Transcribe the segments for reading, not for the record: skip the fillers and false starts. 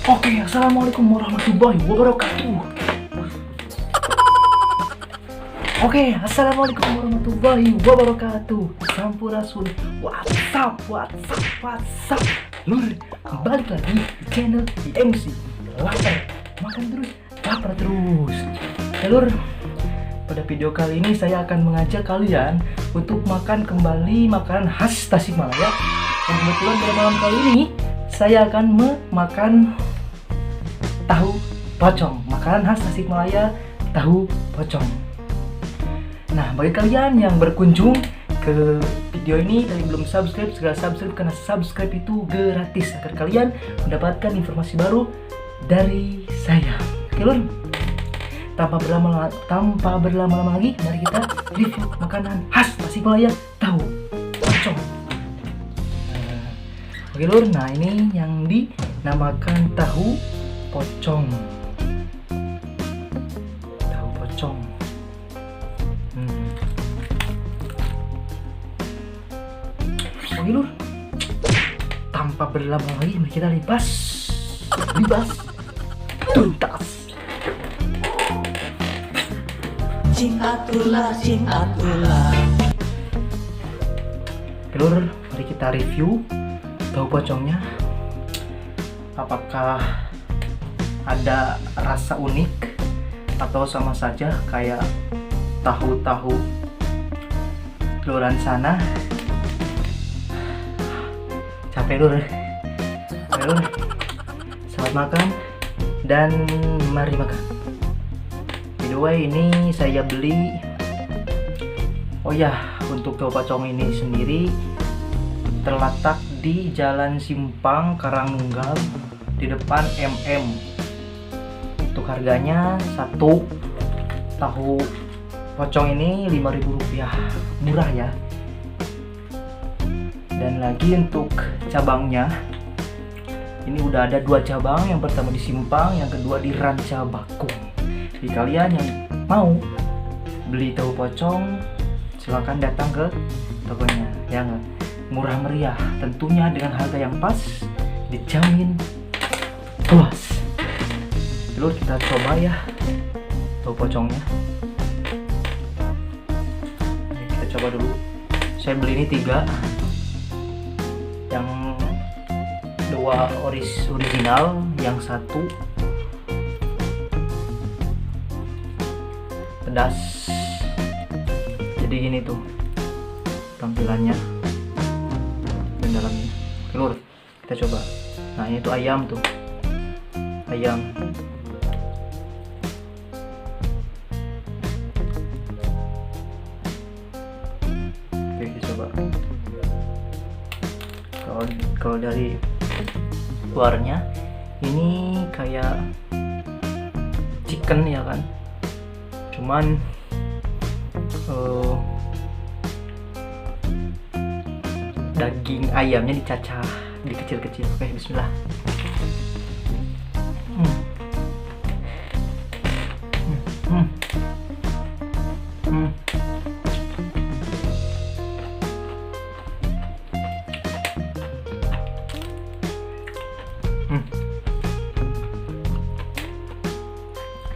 Oke, assalamualaikum warahmatullahi wabarakatuh. Oke, assalamualaikum warahmatullahi wabarakatuh. Sampurasun. WhatsApp. Lur, balik lagi di channel IMC. Lapar, makan terus, lapar terus. Lur, pada video kali ini saya akan mengajak kalian untuk makan kembali makanan khas Tasikmalaya. Dan kebetulan pada malam kali ini saya akan memakan tahu pocong, makanan khas Tasikmalaya, tahu pocong. Nah, bagi kalian yang berkunjung ke video ini dan belum subscribe, segera subscribe karena subscribe itu gratis agar kalian mendapatkan informasi baru dari saya. Oke, Lur. Tanpa berlama-lama lagi, mari kita review makanan khas Tasikmalaya, tahu pocong. Oke, Lur. Nah, ini yang dinamakan tahu pocong. Tahu pocong. Oke, Lur. Tanpa berlama lagi, mari kita libas tuntas. Cintatullah. Oke, Lur, mari kita review tahu pocongnya. Apakah ada rasa unik atau sama saja kayak tahu-tahu luaran sana? Capek, Lur. Oke, Lur. Selamat makan dan mari makan. By the way, ini saya beli. Oh ya, untuk tahu pocong ini sendiri terletak di Jalan Simpang Karangnunggal di depan MM. Untuk harganya satu tahu pocong ini Rp5.000, murah ya. Dan lagi untuk cabangnya, ini udah ada 2 cabang, yang pertama di Simpang, yang kedua di Ranca Bakung. Jadi kalian yang mau beli tahu pocong silakan datang ke tokonya, ya nggak? Murah meriah, tentunya dengan harga yang pas, dijamin puas. Lalu kita coba ya tahu pocongnya. Kita coba dulu. Saya beli ini 3, yang 2 original, yang 1 pedas. Jadi gini tuh tampilannya dan dalamnya. Lur, kita coba. Nah, ini tuh ayam tuh. Ayam. Oke, kita coba. Kalau dari luarnya ini kayak chicken ya kan, cuman daging ayamnya dicacah, dikecil-kecil. Oke, bismillah.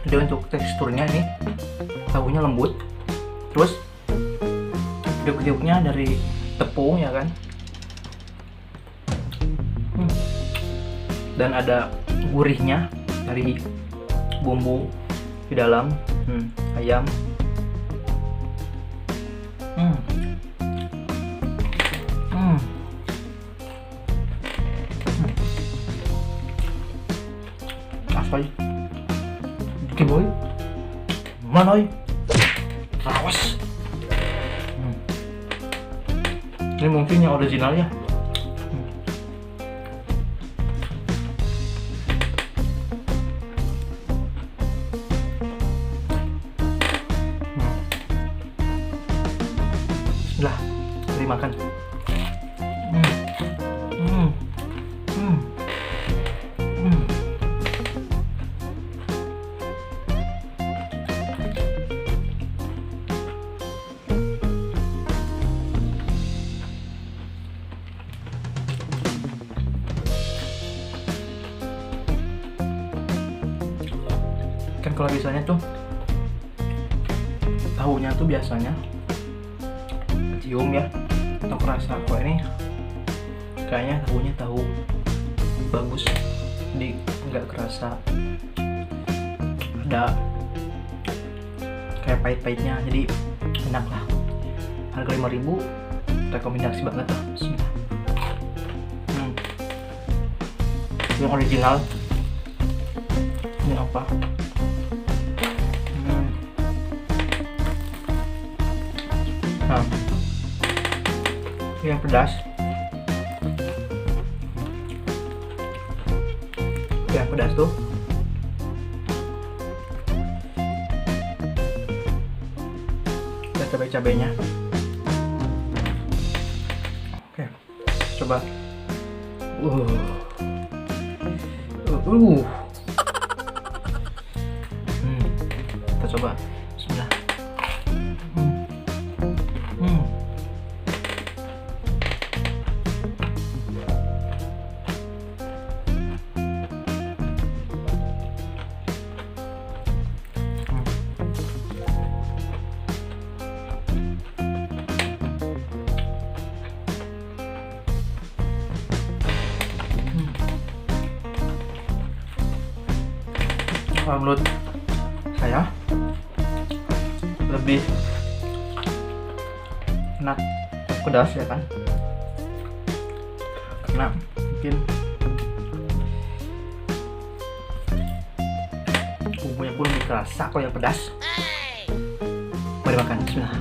Jadi untuk teksturnya ini tahunya lembut, terus kriuk-kriuknya dari tepung ya kan, dan ada gurihnya dari bumbu di dalam ayam. Asli Kiboy, manoy, rawas. Ini mungkin yang original ya. Bismillah, mari makan. kalau biasanya tuh tahunya tuh biasanya cium ya atau kerasa. Kalau ini kayaknya tahu bagus, jadi nggak kerasa ada kayak pahit-pahitnya, jadi enak lah. Harga 5.000, rekomendasi banget lah. Bismillah. Yang original ini apa? Nah, ini yang pedas. Yang pedas tuh ada cabai-cabainya. Oke, coba. Kita coba. Bismillah. Kalau menurut saya lebih enak pedas ya kan, karena mungkin bumbunya pun lebih kerasa kalau yang pedas. Mari makan. Bismillah.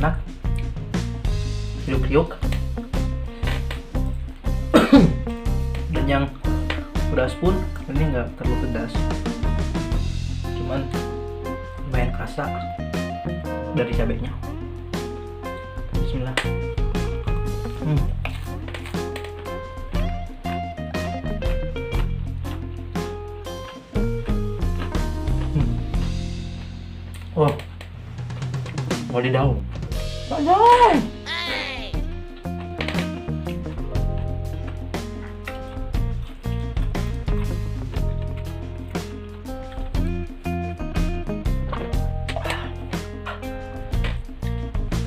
Enak, kriuk-kriuk. Dan yang pedas pun ini nggak terlalu pedas, cuman lumayan kerasa dari cabenya. Bismillah. Oh, wadidaw. Banyak.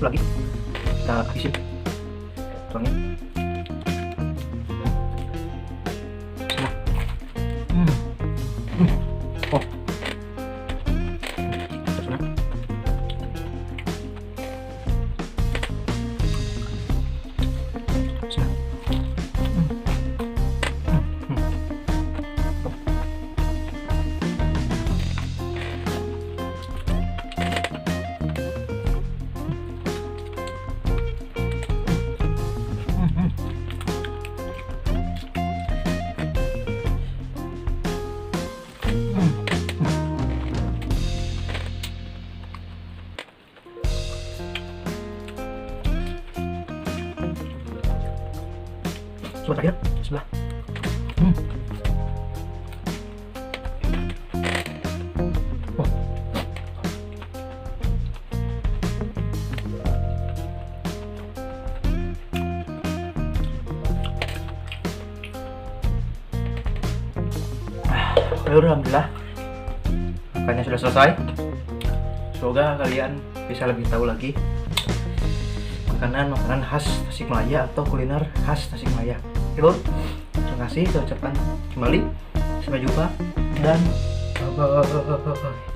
Lagi kita habisin tuangnya. Oh, coba terakhir sebelah. Oh. Alhamdulillah, makannya sudah selesai. Semoga kalian bisa lebih tahu lagi makanan khas Tasikmalaya atau kuliner khas Tasikmalaya. Oke, terima kasih, saya ucapkan kembali sampai jumpa dan bye bye.